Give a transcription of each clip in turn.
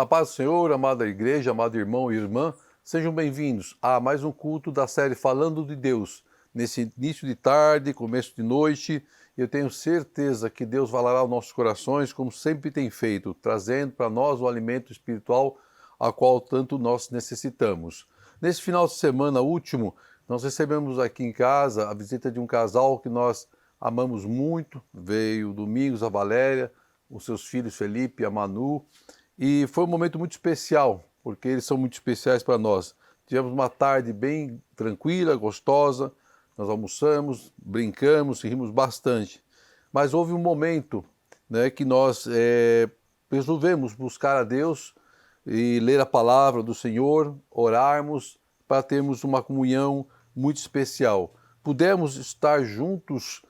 A paz do Senhor, amada igreja, amado irmão e irmã, sejam bem-vindos a mais um culto da série Falando de Deus. Nesse início de tarde, começo de noite, eu tenho certeza que Deus falará aos nossos corações, como sempre tem feito, trazendo para nós o alimento espiritual a qual tanto nós necessitamos. Nesse final de semana último, nós recebemos aqui em casa a visita de um casal que nós amamos muito. Veio Domingos, a Valéria, os seus filhos Felipe e a Manu, e foi um momento muito especial, porque eles são muito especiais para nós. Tivemos uma tarde bem tranquila, gostosa, nós almoçamos, brincamos, rimos bastante. Mas houve um momento, né, que nós resolvemos buscar a Deus e ler a palavra do Senhor, orarmos, para termos uma comunhão muito especial. Pudemos estar juntos,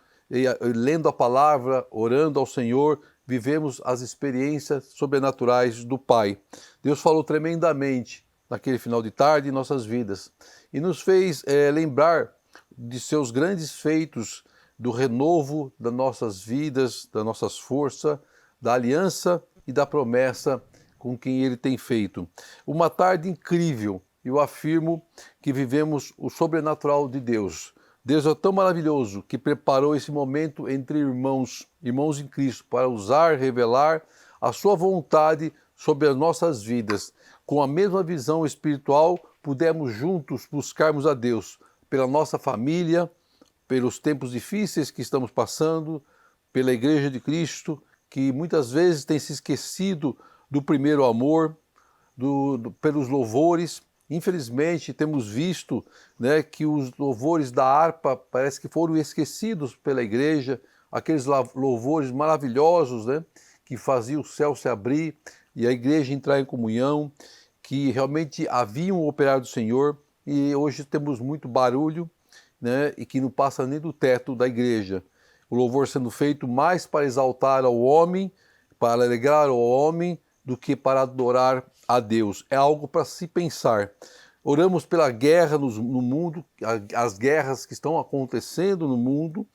lendo a palavra, orando ao Senhor, vivemos as experiências sobrenaturais do Pai. Deus falou tremendamente naquele final de tarde em nossas vidas e nos fez lembrar de seus grandes feitos, do renovo das nossas vidas, das nossas forças, da aliança e da promessa com quem Ele tem feito. Uma tarde incrível. Eu afirmo que vivemos o sobrenatural de Deus. Deus é tão maravilhoso que preparou esse momento entre irmãos em Cristo, para usar, revelar a sua vontade sobre as nossas vidas. Com a mesma visão espiritual, pudemos juntos buscarmos a Deus pela nossa família, pelos tempos difíceis que estamos passando, pela Igreja de Cristo, que muitas vezes tem se esquecido do primeiro amor, pelos louvores. Infelizmente, temos visto, né, que os louvores da harpa parece que foram esquecidos pela igreja, aqueles louvores maravilhosos, né, que faziam o céu se abrir e a igreja entrar em comunhão, que realmente haviam um operário do Senhor, e hoje temos muito barulho, né, e que não passa nem do teto da igreja. O louvor sendo feito mais para exaltar ao homem, para alegrar ao homem, do que para adorar a Deus. É algo para se pensar. Oramos pela guerra no mundo, as guerras que estão acontecendo no mundo,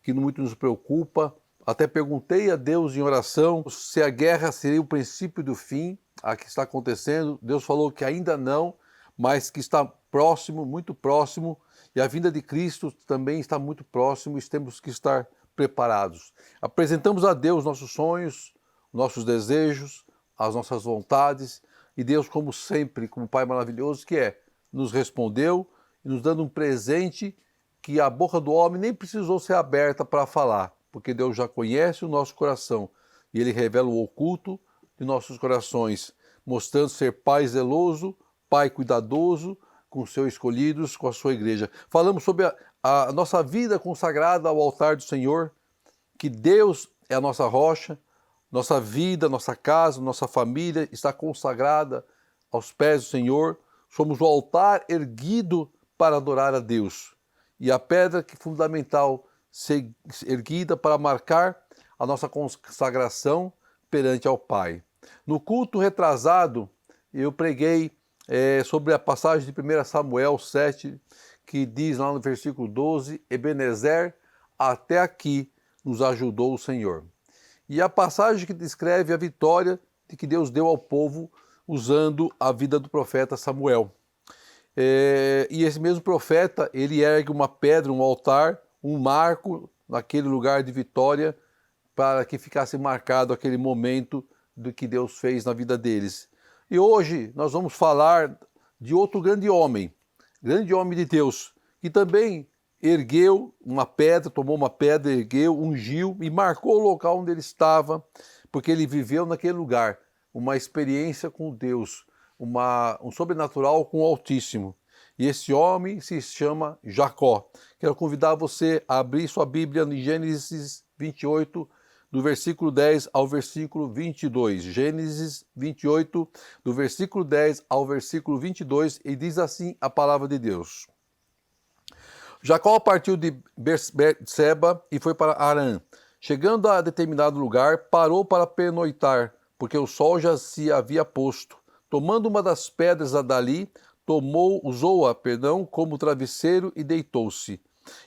que muito nos preocupa. Até perguntei a Deus em oração se a guerra seria o princípio do fim, a que está acontecendo. Deus falou que ainda não, mas que está próximo, muito próximo, e a vinda de Cristo também está muito próximo, e temos que estar preparados. Apresentamos a Deus nossos sonhos, nossos desejos, as nossas vontades, e Deus, como sempre, como Pai maravilhoso que é, nos respondeu e nos dando um presente que a boca do homem nem precisou ser aberta para falar, porque Deus já conhece o nosso coração e Ele revela o oculto de nossos corações, mostrando ser Pai zeloso, Pai cuidadoso com os seus escolhidos, com a sua igreja. Falamos sobre a nossa vida consagrada ao altar do Senhor, que Deus é a nossa rocha, nossa vida, nossa casa, nossa família está consagrada aos pés do Senhor. Somos o altar erguido para adorar a Deus. E a pedra que é fundamental ser erguida para marcar a nossa consagração perante ao Pai. No culto retrasado, eu preguei sobre a passagem de 1 Samuel 7, que diz lá no versículo 12, Ebenezer, até aqui nos ajudou o Senhor. E a passagem que descreve a vitória de que Deus deu ao povo usando a vida do profeta Samuel. E esse mesmo profeta, ele ergue uma pedra, um altar, um marco naquele lugar de vitória para que ficasse marcado aquele momento do que Deus fez na vida deles. E hoje nós vamos falar de outro grande homem de Deus, que também ergueu uma pedra, tomou uma pedra, ergueu, ungiu e marcou o local onde ele estava, porque ele viveu naquele lugar uma experiência com Deus, um sobrenatural com o Altíssimo. E esse homem se chama Jacó. Quero convidar você a abrir sua Bíblia em Gênesis 28, do versículo 10 ao versículo 22. Gênesis 28, do versículo 10 ao versículo 22, e diz assim a palavra de Deus. Jacó partiu de Berseba e foi para Harã. Chegando a determinado lugar, parou para pernoitar, porque o sol já se havia posto. Tomando uma das pedras dali, usou-a como travesseiro e deitou-se.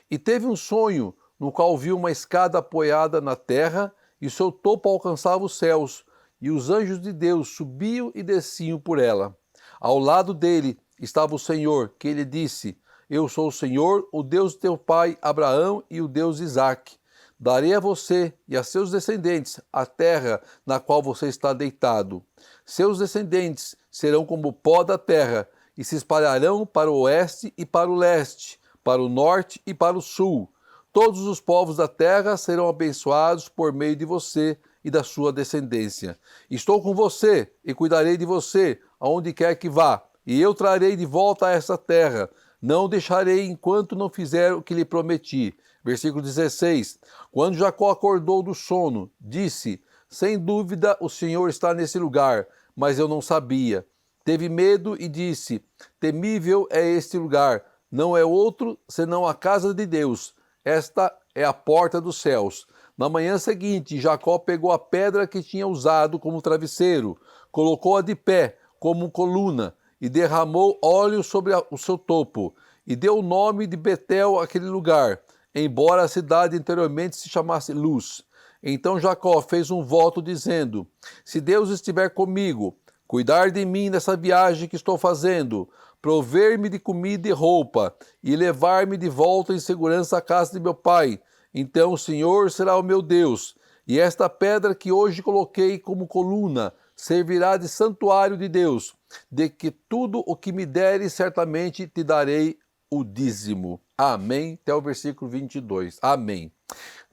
E teve um sonho, no qual viu uma escada apoiada na terra, e seu topo alcançava os céus, e os anjos de Deus subiam e desciam por ela. Ao lado dele estava o Senhor, que lhe disse: Eu sou o Senhor, o Deus de teu pai Abraão e o Deus de Isaque. Darei a você e a seus descendentes a terra na qual você está deitado. Seus descendentes serão como o pó da terra, e se espalharão para o oeste e para o leste, para o norte e para o sul. Todos os povos da terra serão abençoados por meio de você e da sua descendência. Estou com você e cuidarei de você, aonde quer que vá, e eu trarei de volta a essa terra. Não o deixarei enquanto não fizer o que lhe prometi. Versículo 16. Quando Jacó acordou do sono, disse: Sem dúvida o Senhor está nesse lugar, mas eu não sabia. Teve medo e disse: Temível é este lugar, não é outro senão a casa de Deus. Esta é a porta dos céus. Na manhã seguinte, Jacó pegou a pedra que tinha usado como travesseiro, colocou-a de pé como coluna e derramou óleo sobre o seu topo, e deu o nome de Betel àquele lugar, embora a cidade anteriormente se chamasse Luz. Então Jacó fez um voto dizendo: Se Deus estiver comigo, cuidar de mim nessa viagem que estou fazendo, prover-me de comida e roupa, e levar-me de volta em segurança à casa de meu pai, então o Senhor será o meu Deus, e esta pedra que hoje coloquei como coluna servirá de santuário de Deus, de que tudo o que me deres certamente te darei o dízimo. Amém. Até o versículo 22. Amém.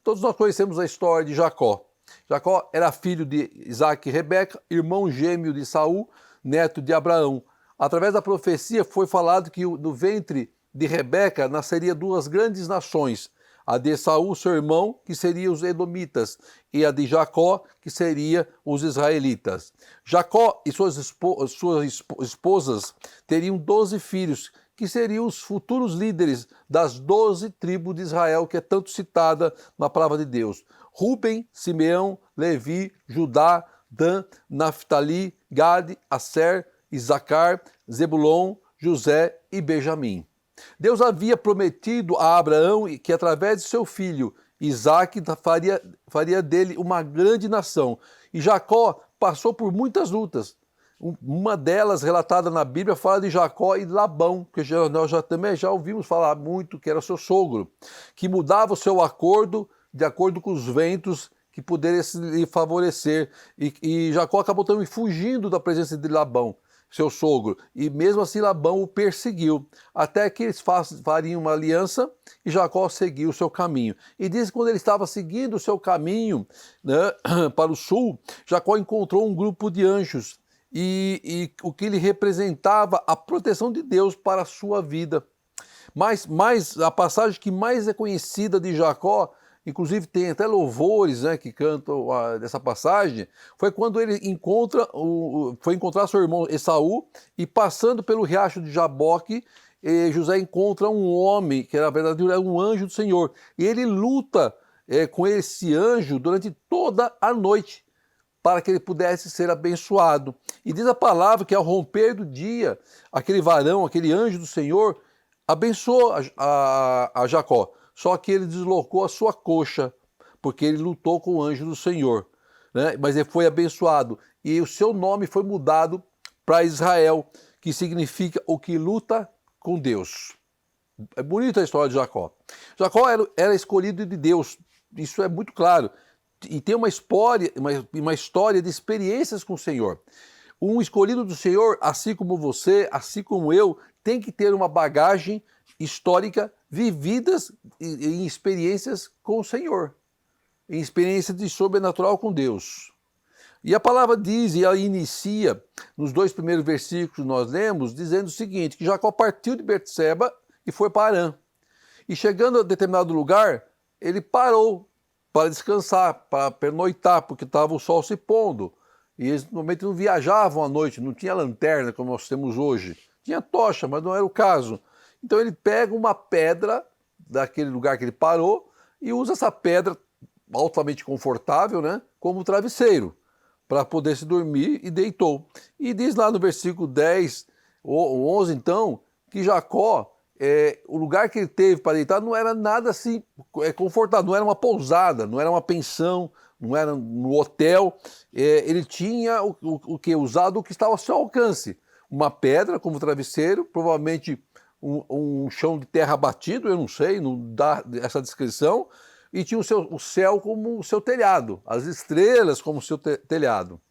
Todos nós conhecemos a história de Jacó. Jacó era filho de Isaque e Rebeca, irmão gêmeo de Saul, neto de Abraão. Através da profecia foi falado que no ventre de Rebeca nasceria duas grandes nações, a de Saul, seu irmão, que seria os edomitas, e a de Jacó, que seria os israelitas. Jacó e suas esposas teriam 12 filhos, que seriam os futuros líderes das 12 tribos de Israel, que é tanto citada na palavra de Deus. Ruben, Simeão, Levi, Judá, Dan, Naftali, Gade, Asser, Isacar, Zebulon, José e Benjamim. Deus havia prometido a Abraão que através de seu filho Isaque faria dele uma grande nação. E Jacó passou por muitas lutas. Uma delas, relatada na Bíblia, fala de Jacó e Labão, que nós também já ouvimos falar muito, que era seu sogro, que mudava o seu acordo de acordo com os ventos que pudessem lhe favorecer. E Jacó acabou também fugindo da presença de Labão, seu sogro, e mesmo assim Labão o perseguiu, até que eles fariam uma aliança e Jacó seguiu o seu caminho. E diz que quando ele estava seguindo o seu caminho, né, para o sul, Jacó encontrou um grupo de anjos, e o que lhe representava a proteção de Deus para a sua vida. Mas a passagem que mais é conhecida de Jacó, inclusive tem até louvores, né, que cantam dessa passagem, foi quando ele foi encontrar seu irmão Esaú, e passando pelo riacho de Jaboque, José encontra um homem, que na verdade era um anjo do Senhor, e ele luta com esse anjo durante toda a noite, para que ele pudesse ser abençoado. E diz a palavra que ao romper do dia, aquele varão, aquele anjo do Senhor, abençoou a Jacó. Só que ele deslocou a sua coxa, porque ele lutou com o anjo do Senhor, né? Mas ele foi abençoado. E o seu nome foi mudado para Israel, que significa o que luta com Deus. É bonita a história de Jacó. Jacó era escolhido de Deus, isso é muito claro. E tem uma história de experiências com o Senhor. Um escolhido do Senhor, assim como você, assim como eu, tem que ter uma bagagem histórica vividas em experiências com o Senhor, em experiência de sobrenatural com Deus. E a palavra diz, e ela inicia, nos 2 primeiros versículos que nós lemos, dizendo o seguinte, que Jacó partiu de Betseba e foi para Harã. E chegando a determinado lugar, ele parou para descansar, para pernoitar, porque estava o sol se pondo. E eles normalmente não viajavam à noite, não tinha lanterna como nós temos hoje. Tinha tocha, mas não era o caso. Então ele pega uma pedra daquele lugar que ele parou e usa essa pedra altamente confortável, né, como travesseiro, para poder se dormir, e deitou. E diz lá no versículo 10 ou 11, então, que Jacó o lugar que ele teve para deitar não era nada assim confortável, não era uma pousada, não era uma pensão, não era no hotel. Ele tinha o que? Usado o que estava ao seu alcance. Uma pedra como travesseiro, provavelmente um chão de terra batido, eu não sei, não dá essa descrição, e tinha o céu como o seu telhado, as estrelas como o seu telhado.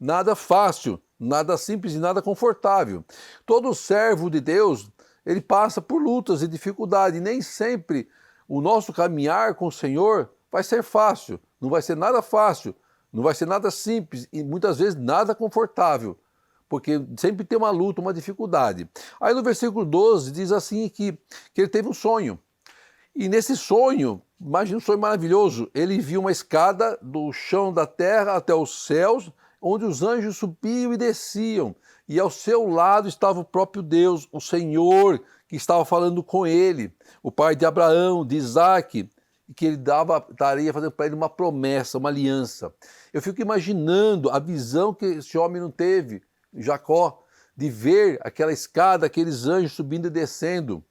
Nada fácil, nada simples e nada confortável. Todo servo de Deus, ele passa por lutas e dificuldades, e nem sempre o nosso caminhar com o Senhor vai ser fácil, não vai ser nada fácil, não vai ser nada simples e muitas vezes nada confortável, porque sempre tem uma luta, uma dificuldade. Aí no versículo 12 diz assim que ele teve um sonho, e nesse sonho, imagina um sonho maravilhoso, ele viu uma escada do chão da terra até os céus, onde os anjos subiam e desciam, e ao seu lado estava o próprio Deus, o Senhor, que estava falando com ele, o pai de Abraão, de Isaac, e que ele estaria fazendo para ele uma promessa, uma aliança. Eu fico imaginando a visão que esse homem não teve, Jacó, de ver aquela escada, aqueles anjos subindo e descendo,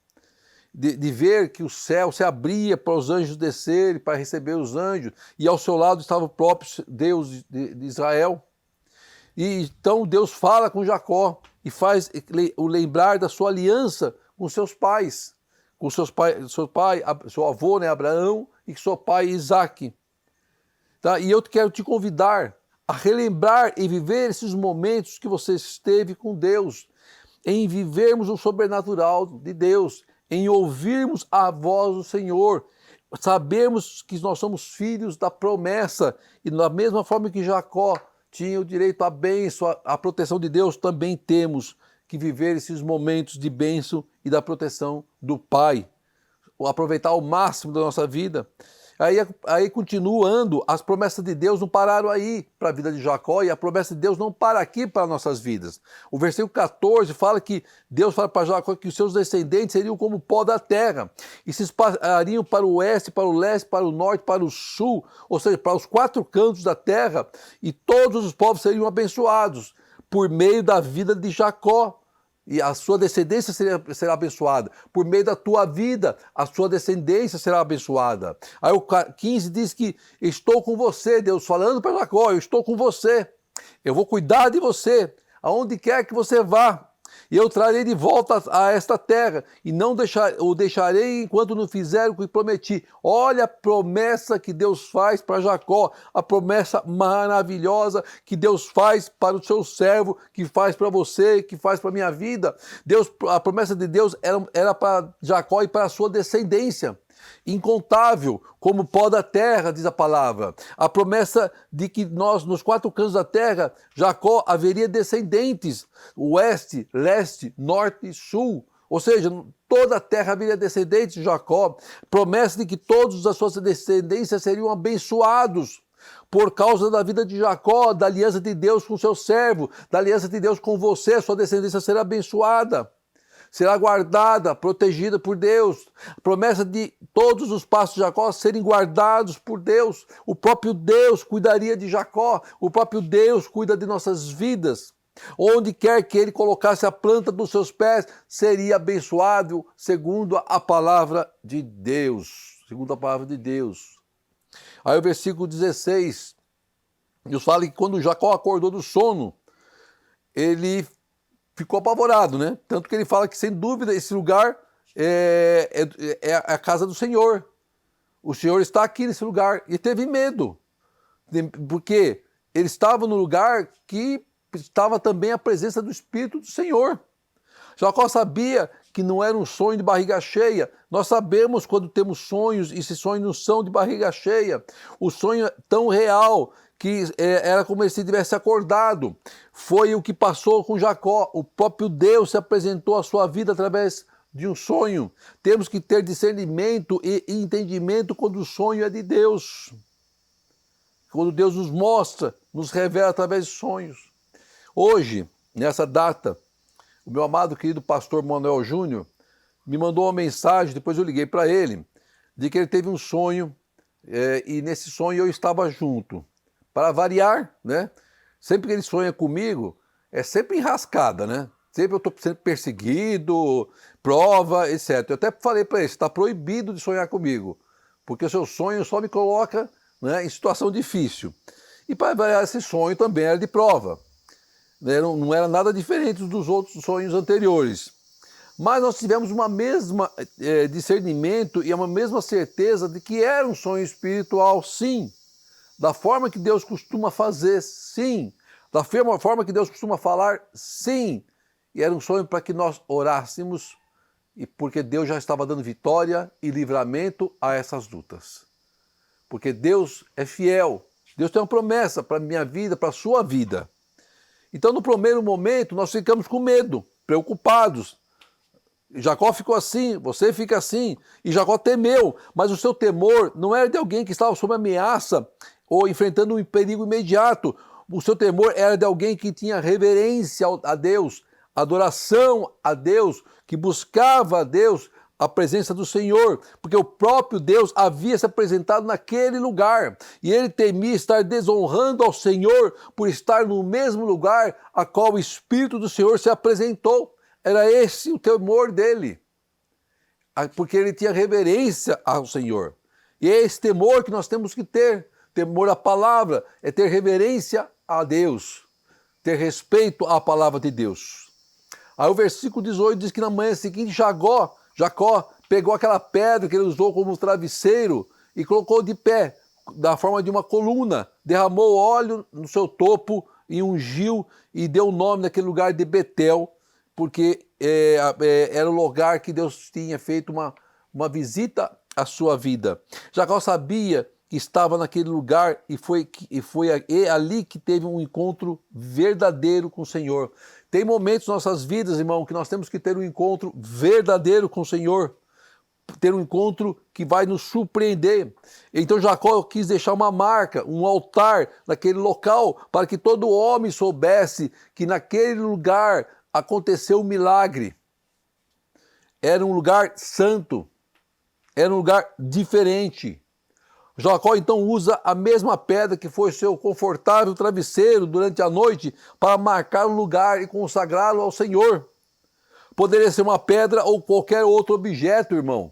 de ver que o céu se abria para os anjos descerem, para receber os anjos, e ao seu lado estava o próprio Deus de Israel. E então Deus fala com Jacó e faz o lembrar da sua aliança com seus pais, com seu avô, né, Abraão, e seu pai Isaac. Tá? E eu quero te convidar a relembrar e viver esses momentos que você esteve com Deus, em vivermos o sobrenatural de Deus, em ouvirmos a voz do Senhor, sabermos que nós somos filhos da promessa, e da mesma forma que Jacó tinha o direito à bênção, à proteção de Deus, também temos que viver esses momentos de bênção e da proteção do Pai, aproveitar ao máximo da nossa vida. Aí continuando, as promessas de Deus não pararam aí para a vida de Jacó, e a promessa de Deus não para aqui para nossas vidas. O versículo 14 fala que Deus fala para Jacó que os seus descendentes seriam como o pó da terra, e se espalhariam para o oeste, para o leste, para o norte, para o sul, ou seja, para os 4 cantos da terra, e todos os povos seriam abençoados por meio da vida de Jacó. E a sua descendência será abençoada. Por meio da tua vida, a sua descendência será abençoada. Aí o 15 diz que estou com você, Deus falando para Jacó, eu estou com você. Eu vou cuidar de você, aonde quer que você vá. E eu trarei de volta a esta terra, e não o deixarei enquanto não fizer o que prometi. Olha a promessa que Deus faz para Jacó, a promessa maravilhosa que Deus faz para o seu servo, que faz para você, que faz para a minha vida. A promessa de Deus era para Jacó e para a sua descendência. Incontável, como o pó da terra, diz a palavra. A promessa de que nós, nos 4 cantos da terra, Jacó haveria descendentes, oeste, leste, norte e sul. Ou seja, toda a terra haveria descendentes de Jacó. Promessa de que todos as suas descendências seriam abençoados por causa da vida de Jacó, da aliança de Deus com seu servo, da aliança de Deus com você, sua descendência será abençoada. Será guardada, protegida por Deus. A promessa de todos os passos de Jacó serem guardados por Deus. O próprio Deus cuidaria de Jacó. O próprio Deus cuida de nossas vidas. Onde quer que ele colocasse a planta dos seus pés, seria abençoado segundo a palavra de Deus. Segundo a palavra de Deus. Aí o versículo 16, Deus fala que quando Jacó acordou do sono, ele ficou apavorado, né? Tanto que ele fala que, sem dúvida, esse lugar é a casa do Senhor. O Senhor está aqui nesse lugar. E teve medo, porque ele estava no lugar que estava também a presença do Espírito do Senhor. Jacó sabia que não era um sonho de barriga cheia. Nós sabemos quando temos sonhos, e esses sonhos não são de barriga cheia. O sonho é tão real que era como se tivesse acordado. Foi o que passou com Jacó. O próprio Deus se apresentou à sua vida através de um sonho. Temos que ter discernimento e entendimento quando o sonho é de Deus. Quando Deus nos mostra, nos revela através de sonhos. Hoje, nessa data, o meu amado querido pastor Manuel Júnior me mandou uma mensagem, depois eu liguei para ele, de que ele teve um sonho, e nesse sonho eu estava junto. Para variar, né? Sempre que ele sonha comigo, é sempre enrascada, né? Sempre eu estou sendo perseguido, prova, etc. Eu até falei para ele, você está proibido de sonhar comigo, porque o seu sonho só me coloca, né, em situação difícil. E para variar, esse sonho também era de prova. Não era nada diferente dos outros sonhos anteriores. Mas nós tivemos uma mesma discernimento e uma mesma certeza de que era um sonho espiritual, sim. Da forma que Deus costuma fazer, sim. Da forma que Deus costuma falar, sim. E era um sonho para que nós orássemos, e porque Deus já estava dando vitória e livramento a essas lutas. Porque Deus é fiel. Deus tem uma promessa para a minha vida, para a sua vida. Então, no primeiro momento, nós ficamos com medo, preocupados. Jacó ficou assim, você fica assim, e Jacó temeu, mas o seu temor não era de alguém que estava sob ameaça ou enfrentando um perigo imediato. O seu temor era de alguém que tinha reverência a Deus, adoração a Deus, que buscava a Deus, a presença do Senhor, porque o próprio Deus havia se apresentado naquele lugar, e ele temia estar desonrando ao Senhor por estar no mesmo lugar a qual o Espírito do Senhor se apresentou. Era esse o temor dele, porque ele tinha reverência ao Senhor. E é esse temor que nós temos que ter, temor à palavra, é ter reverência a Deus, ter respeito à palavra de Deus. Aí o versículo 18 diz que na manhã seguinte Jacó pegou aquela pedra que ele usou como travesseiro e colocou de pé, da forma de uma coluna, derramou óleo no seu topo e ungiu e deu o nome daquele lugar de Betel, porque era o lugar que Deus tinha feito uma visita à sua vida. Jacó sabia que estava naquele lugar e foi ali que teve um encontro verdadeiro com o Senhor. Tem momentos em nossas vidas, irmão, que nós temos que ter um encontro verdadeiro com o Senhor, ter um encontro que vai nos surpreender. Então Jacó quis deixar uma marca, um altar naquele local, para que todo homem soubesse que naquele lugar aconteceu um milagre. Era um lugar santo, era um lugar diferente. Jacó então usa a mesma pedra que foi seu confortável travesseiro durante a noite para marcar o lugar e consagrá-lo ao Senhor. Poderia ser uma pedra ou qualquer outro objeto, irmão.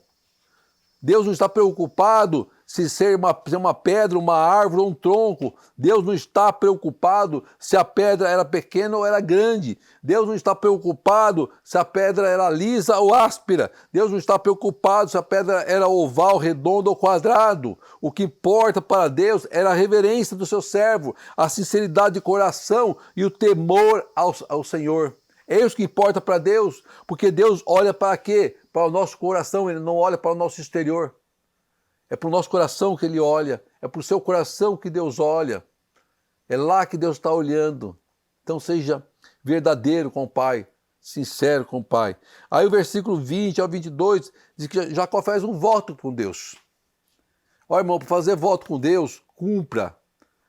Deus não está preocupado se ser uma pedra, uma árvore ou um tronco. Deus não está preocupado se a pedra era pequena ou era grande. Deus não está preocupado se a pedra era lisa ou áspera. Deus não está preocupado se a pedra era oval, redonda ou quadrado. O que importa para Deus era a reverência do seu servo, a sinceridade de coração e o temor ao Senhor. É isso que importa para Deus, porque Deus olha para quê? Para o nosso coração, Ele não olha para o nosso exterior. É para o nosso coração que Ele olha, é para o seu coração que Deus olha. É lá que Deus está olhando. Então seja verdadeiro com o Pai, sincero com o Pai. Aí o versículo 20 ao 22 diz que Jacó faz um voto com Deus. Ó, irmão, para fazer voto com Deus, cumpra,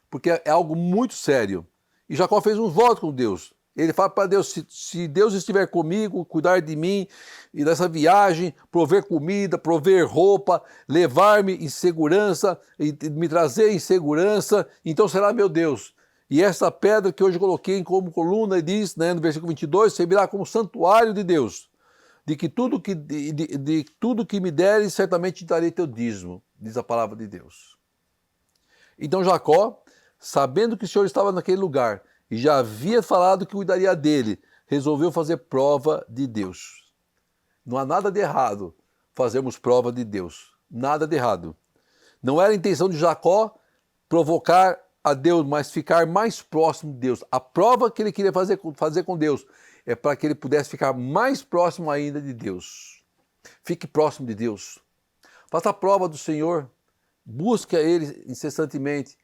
porque é algo muito sério. E Jacó fez um voto com Deus. Ele fala para Deus, se Deus estiver comigo, cuidar de mim e dessa viagem, prover comida, prover roupa, levar-me em segurança e me trazer em segurança, então será meu Deus. E essa pedra que hoje coloquei como coluna, diz, né, no versículo 22, servirá como santuário de Deus, de tudo que me deres, certamente te darei teu dízimo, diz a palavra de Deus. Então Jacó, sabendo que o Senhor estava naquele lugar, e já havia falado que cuidaria dele, resolveu fazer prova de Deus. Não há nada de errado fazermos prova de Deus. Nada de errado. Não era a intenção de Jacó provocar a Deus, mas ficar mais próximo de Deus. A prova que ele queria fazer com Deus é para que ele pudesse ficar mais próximo ainda de Deus. Fique próximo de Deus. Faça a prova do Senhor. Busque a Ele incessantemente.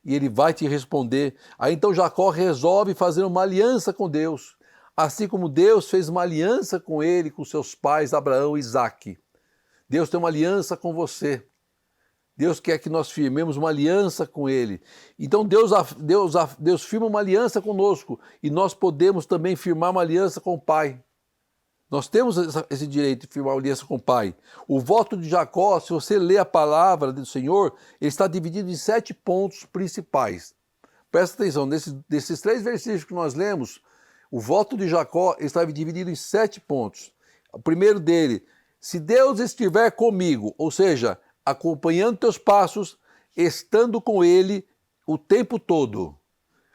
E Ele vai te responder. Aí então Jacó resolve fazer uma aliança com Deus, assim como Deus fez uma aliança com ele, com seus pais Abraão e Isaque. Deus tem uma aliança com você. Deus quer que nós firmemos uma aliança com Ele. Então Deus firma uma aliança conosco e nós podemos também firmar uma aliança com o Pai. Nós temos esse direito de firmar uma aliança com o Pai. O voto de Jacó, se você ler a palavra do Senhor, ele está dividido em 7 pontos principais. Presta atenção, desses 3 versículos que nós lemos, O voto de Jacó estava dividido em 7 pontos. O primeiro dele, se Deus estiver comigo, ou seja, acompanhando teus passos, estando com ele o tempo todo.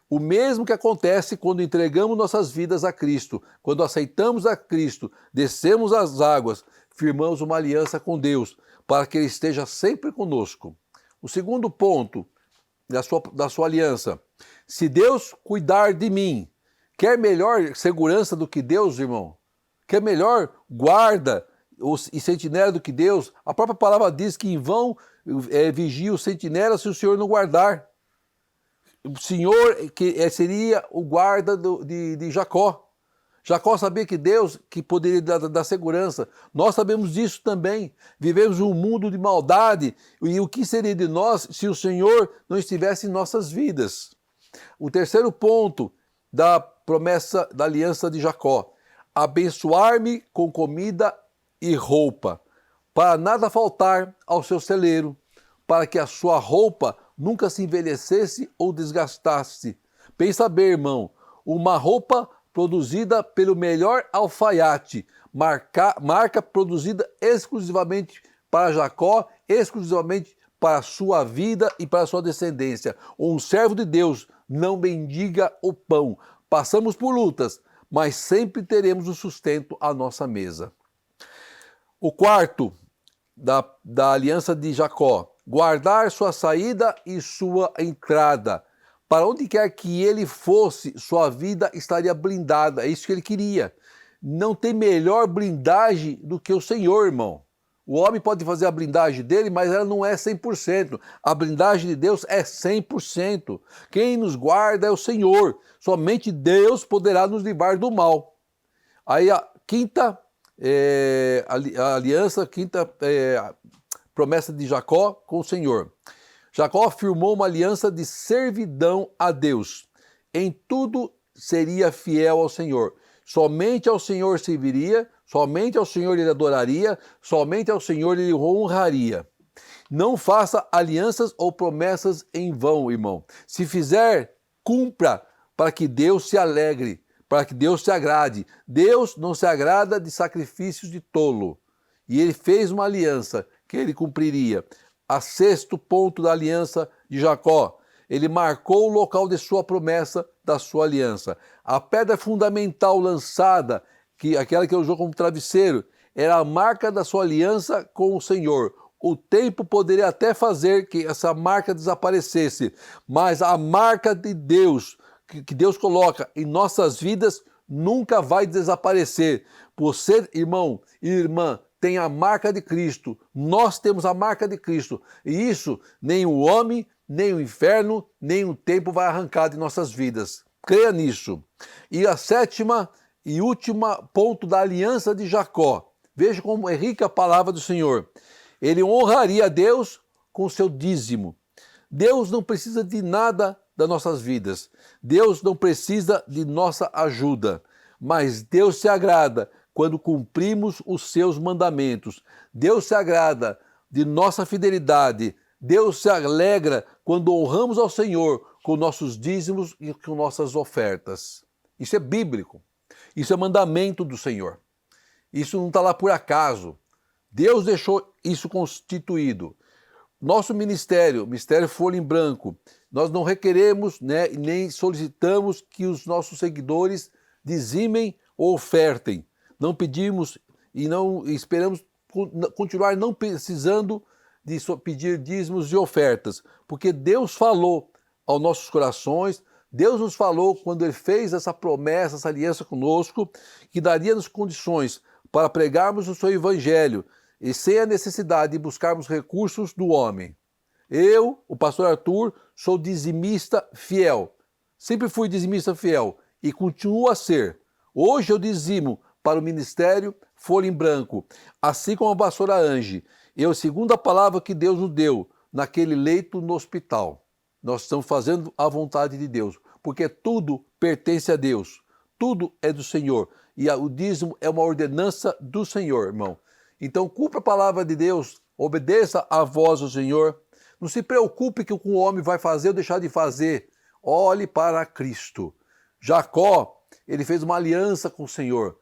O mesmo que acontece quando entregamos nossas vidas a Cristo, quando aceitamos a Cristo, descemos as águas, firmamos uma aliança com Deus, para que Ele esteja sempre conosco. O segundo ponto da sua aliança, se Deus cuidar de mim, quer melhor segurança do que Deus, irmão? Quer melhor guarda e sentinela do que Deus? A própria palavra diz que em vão vigia o sentinela se o Senhor não guardar. O Senhor que seria o guarda de Jacó. Jacó sabia que Deus que poderia dar segurança. Nós sabemos disso também. Vivemos um mundo de maldade. E o que seria de nós se o Senhor não estivesse em nossas vidas? O terceiro ponto da promessa da aliança de Jacó: abençoar-me com comida e roupa, para nada faltar ao seu celeiro, para que a sua roupa nunca se envelhecesse ou desgastasse. Pensa bem, irmão, uma roupa produzida pelo melhor alfaiate, marca produzida exclusivamente para Jacó, exclusivamente para a sua vida e para a sua descendência. Um servo de Deus não mendiga o pão. Passamos por lutas, mas sempre teremos o sustento à nossa mesa. O quarto da aliança de Jacó: guardar sua saída e sua entrada. Para onde quer que ele fosse, sua vida estaria blindada. É isso que ele queria. Não tem melhor blindagem do que o Senhor, irmão. O homem pode fazer a blindagem dele, mas ela não é 100%. A blindagem de Deus é 100%. Quem nos guarda é o Senhor. Somente Deus poderá nos livrar do mal. Aí a quinta aliança, promessa de Jacó com o Senhor. Jacó firmou uma aliança de servidão a Deus. Em tudo seria fiel ao Senhor. Somente ao Senhor serviria, somente ao Senhor ele adoraria, somente ao Senhor ele honraria. Não faça alianças ou promessas em vão, irmão. Se fizer, cumpra, para que Deus se alegre, para que Deus se agrade. Deus não se agrada de sacrifícios de tolo. E ele fez uma aliança que ele cumpriria. A sexto ponto da aliança de Jacó: ele marcou o local de sua promessa, da sua aliança. A pedra fundamental lançada, aquela que ele usou como travesseiro, era a marca da sua aliança com o Senhor. O tempo poderia até fazer que essa marca desaparecesse, mas a marca de Deus, que Deus coloca em nossas vidas, nunca vai desaparecer. Você, irmão e irmã, tem a marca de Cristo. Nós temos a marca de Cristo. E isso nem o homem, nem o inferno, nem o tempo vai arrancar de nossas vidas. Creia nisso. E a sétima e última ponto da aliança de Jacó. Veja como é rica a palavra do Senhor. Ele honraria a Deus com o seu dízimo. Deus não precisa de nada das nossas vidas. Deus não precisa de nossa ajuda. Mas Deus se agrada quando cumprimos os seus mandamentos. Deus se agrada de nossa fidelidade. Deus se alegra quando honramos ao Senhor com nossos dízimos e com nossas ofertas. Isso é bíblico. Isso é mandamento do Senhor. Isso não está lá por acaso. Deus deixou isso constituído. Nosso ministério Folha em Branco, nós não requeremos, nem solicitamos que os nossos seguidores dizimem ou ofertem. Não pedimos e não esperamos continuar não precisando de pedir dízimos e ofertas, porque Deus falou aos nossos corações, Deus nos falou quando Ele fez essa promessa, essa aliança conosco, que daria-nos condições para pregarmos o seu evangelho e sem a necessidade de buscarmos recursos do homem. Eu, o pastor Arthur, sou dizimista fiel. Sempre fui dizimista fiel e continuo a ser. Hoje eu dizimo para o ministério Folha em Branco, assim como a pastora Ange. Eu, segundo a palavra que Deus nos deu, naquele leito no hospital, nós estamos fazendo a vontade de Deus, porque tudo pertence a Deus, tudo é do Senhor, e o dízimo é uma ordenança do Senhor, irmão. Então, cumpra a palavra de Deus, obedeça à voz do Senhor, não se preocupe com o homem vai fazer ou deixar de fazer, olhe para Cristo. Jacó, ele fez uma aliança com o Senhor.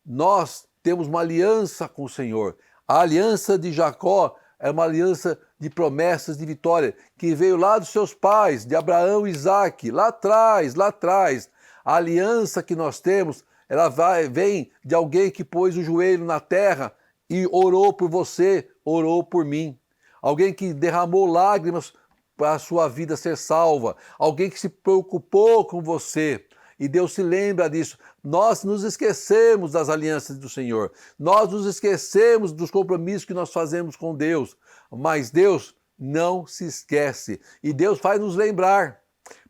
Nós temos uma aliança com o Senhor. A aliança de Jacó é uma aliança de promessas de vitória, que veio lá dos seus pais, de Abraão e Isaque, lá atrás, lá atrás. A aliança que nós temos, ela vem de alguém que pôs o joelho na terra e orou por você, orou por mim. Alguém que derramou lágrimas para a sua vida ser salva. Alguém que se preocupou com você. E Deus se lembra disso. Nós nos esquecemos das alianças do Senhor. Nós nos esquecemos dos compromissos que nós fazemos com Deus. Mas Deus não se esquece. E Deus faz nos lembrar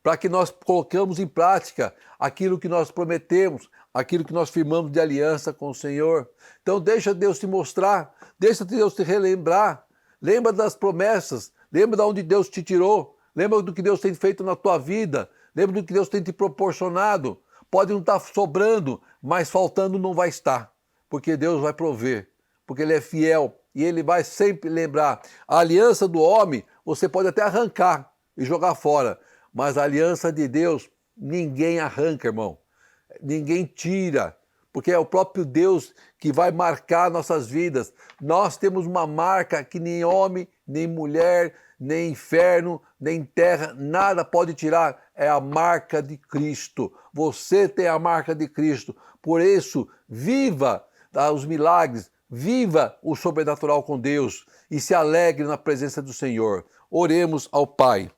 para que nós colocamos em prática aquilo que nós prometemos, aquilo que nós firmamos de aliança com o Senhor. Então deixa Deus te mostrar, deixa Deus te relembrar. Lembra das promessas, lembra de onde Deus te tirou, lembra do que Deus tem feito na tua vida, lembra do que Deus tem te proporcionado. Pode não estar sobrando, mas faltando não vai estar, porque Deus vai prover, porque Ele é fiel e Ele vai sempre lembrar. A aliança do homem você pode até arrancar e jogar fora, mas a aliança de Deus ninguém arranca, irmão. Ninguém tira, porque é o próprio Deus que vai marcar nossas vidas. Nós temos uma marca que nem homem, nem mulher, nem inferno, nem terra, nada pode tirar. É a marca de Cristo. Você tem a marca de Cristo. Por isso, viva os milagres, viva o sobrenatural com Deus e se alegre na presença do Senhor. Oremos ao Pai.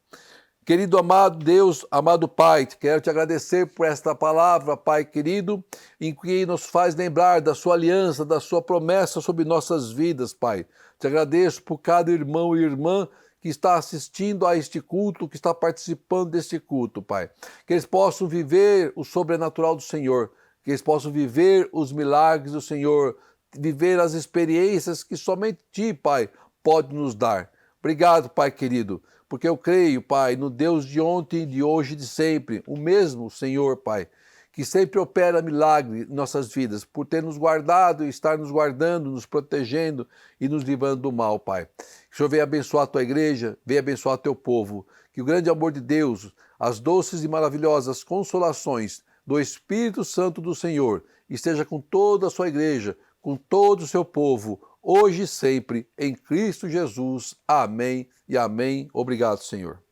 Querido amado Deus, amado Pai, quero te agradecer por esta palavra, Pai querido, em que nos faz lembrar da sua aliança, da sua promessa sobre nossas vidas, Pai. Te agradeço por cada irmão e irmã que está assistindo a este culto, que está participando deste culto, Pai. Que eles possam viver o sobrenatural do Senhor, que eles possam viver os milagres do Senhor, viver as experiências que somente Ti, Pai, pode nos dar. Obrigado, Pai querido, porque eu creio, Pai, no Deus de ontem, de hoje e de sempre, o mesmo Senhor, Pai, que sempre opera milagre em nossas vidas, por ter nos guardado e estar nos guardando, nos protegendo e nos livrando do mal, Pai. Que o Senhor venha abençoar a Tua igreja, venha abençoar o Teu povo, que o grande amor de Deus, as doces e maravilhosas consolações do Espírito Santo do Senhor esteja com toda a Sua igreja, com todo o Seu povo, hoje e sempre, em Cristo Jesus. Amém e amém. Obrigado, Senhor.